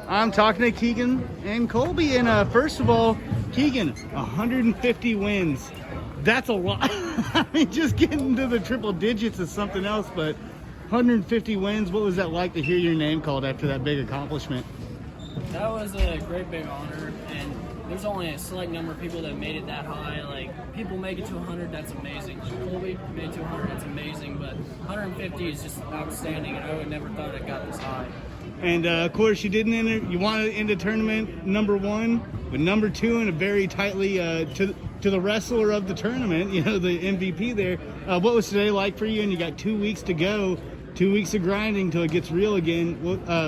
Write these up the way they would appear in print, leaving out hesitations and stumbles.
I'm talking to Keegen and Kolby. And first of all, Keegen, 150 wins. That's a lot. I mean, just getting to the triple digits is something else, but 150 wins, what was that like to hear your name called after that big accomplishment? That was a great big honor, and there's only a select number of people that made it that high. Like, people make it to 100, that's amazing. Kolby made it to 100, that's amazing, but 150 is just outstanding, and I would never thought it got this high. And of course, you didn't enter. You wanted into tournament number 1, but number 2 in a very tightly to the wrestler of the tournament. You know, the MVP there. What was today like for you? And you got 2 weeks to go. 2 weeks of grinding till it gets real again.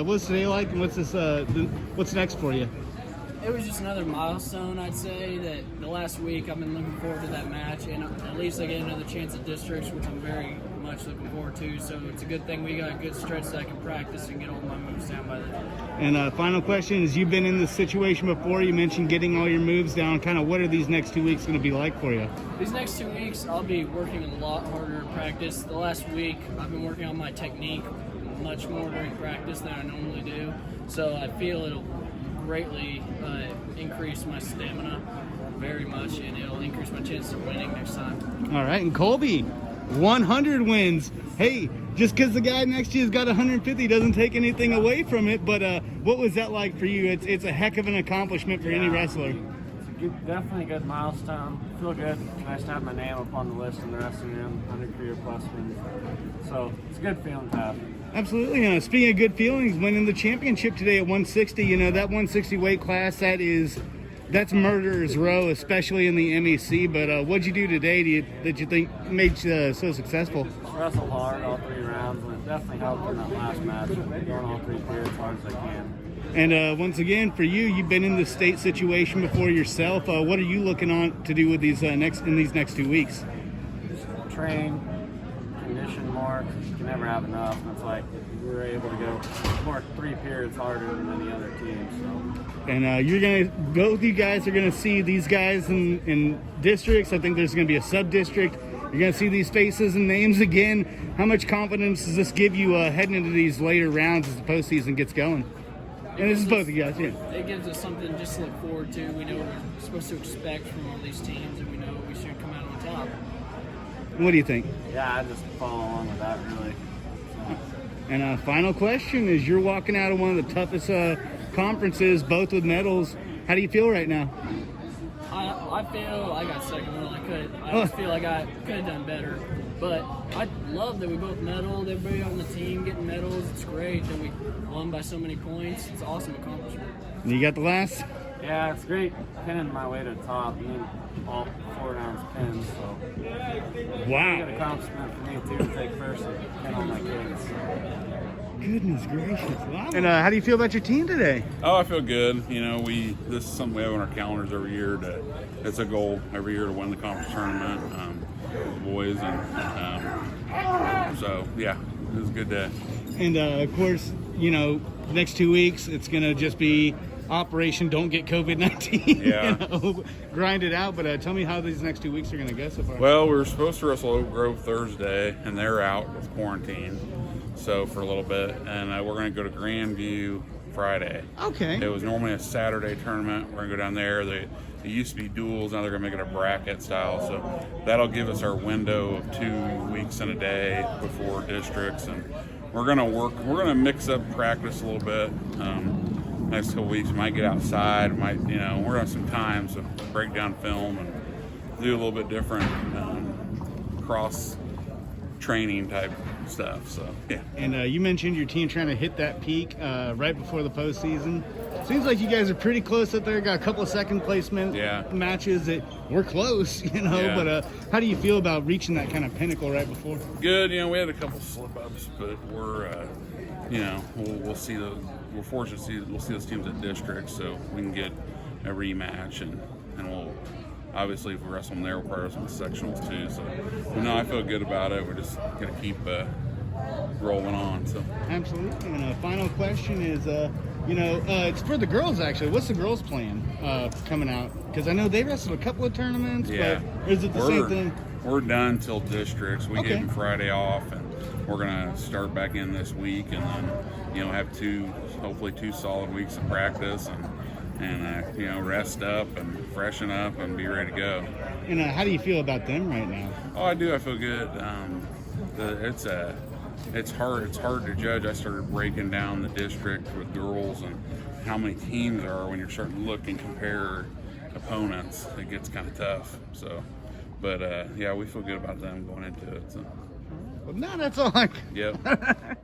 What's today like, and what's next for you? It was just another milestone, I'd say, that the last week I've been looking forward to that match, and at least I get another chance at districts, which I'm very much looking forward to. So it's a good thing we got a good stretch that I can practice and get all my moves down by then. And final question is, you've been in this situation before. You mentioned getting all your moves down. Kind of what are these next 2 weeks going to be like for you? These next 2 weeks, I'll be working a lot harder in practice. The last week, I've been working on my technique much more during practice than I normally do. So I feel it'll greatly increase my stamina very much, and it'll increase my chances of winning next time. All right, and Kolby, 100 wins. Hey, just because the guy next to you's got 150 doesn't take anything away from it, but what was that like for you? It's a heck of an accomplishment for any wrestler. Definitely a good milestone. Feel good. Nice to have my name up on the list in the wrestling room, 100 career plus wins. So it's a good feeling to have. Absolutely. Speaking of good feelings, winning the championship today at 160, you know, that 160 weight class, that's murderer's row, especially in the MEC. But what'd you do today that you think made you so successful? Wrestled hard all 3 rounds, and it definitely helped in that last match. Going all 3 periods as hard as I can. And once again, for you, you've been in the state situation before yourself. What are you looking on to do with these next 2 weeks? Just train, condition more. You can never have enough. And it's like we were able to go more 3 periods harder than any other team. So. And both you guys are gonna see these guys in districts. I think there's gonna be a sub-district. You're gonna see these faces and names again. How much confidence does this give you heading into these later rounds as the postseason gets going? And this is both of you guys, yeah. It gives us something just to look forward to. We know what we're supposed to expect from all these teams, and we know we should come out on top. What do you think? Yeah, I just follow along with that, really. So. And final question is, you're walking out of one of the toughest conferences, both with medals. How do you feel right now? I feel I got second when I just feel like I could have done better. But I love that we both medaled, everybody on the team getting medals. It's great that we won by so many points. It's an awesome accomplishment. And you got the last? Yeah, it's great pinning my way to the top, and then all 4 rounds pinned, so. Wow. It's a good accomplishment for me, too, to take first and pin all my kids. So. Goodness gracious. Wow. And how do you feel about your team today? Oh, I feel good. You know, this is something we have on our calendars every year. It's a goal every year to win the conference tournament with the boys. And so, yeah, it was a good day. And, of course, you know, next 2 weeks, it's going to just be Operation Don't Get COVID-19. Yeah. You know, grind it out. But tell me how these next 2 weeks are going to go so far. Well, we were supposed to wrestle Oak Grove Thursday, and they're out with quarantine. So for a little bit, and we're going to go to Grandview Friday. Okay. It was normally a Saturday tournament. We're going to go down there. They used to be duels. Now they're going to make it a bracket style. So that'll give us our window of 2 weeks and a day before districts, and we're going to work. We're going to mix up practice a little bit. Next couple weeks, we might get outside. We're going to have some time to break down film and do a little bit different cross training type stuff. So yeah. And you mentioned your team trying to hit that peak right before the postseason. Seems like you guys are pretty close up there. Got a couple of second placement matches that we're close, you know. Yeah. But how do you feel about reaching that kind of pinnacle right before? Good. You know, we had a couple slip ups, but we're we'll see the. We're fortunate to see we'll see those teams at districts, so we can get a rematch, and we'll. Obviously, if we wrestle them there, we'll probably wrestle the sectionals too. So, no, I feel good about it. We're just going to keep rolling on. So, absolutely. And final question is, it's for the girls actually. What's the girls' plan coming out? Because I know they wrestled a couple of tournaments. Yeah. But is it the same thing? We're done till districts. We gave them Okay. Friday off, and we're going to start back in this week, and then have 2 hopefully 2 solid weeks of practice and you know, rest up and freshen up and be ready to go. And how do you feel about them right now? Oh, I do. I feel good. It's hard to judge. I started breaking down the district with girls and how many teams there are when you're starting to look and compare opponents. It gets kind of tough. So, but yeah, we feel good about them going into it. So. Well, no, that's all. Yep.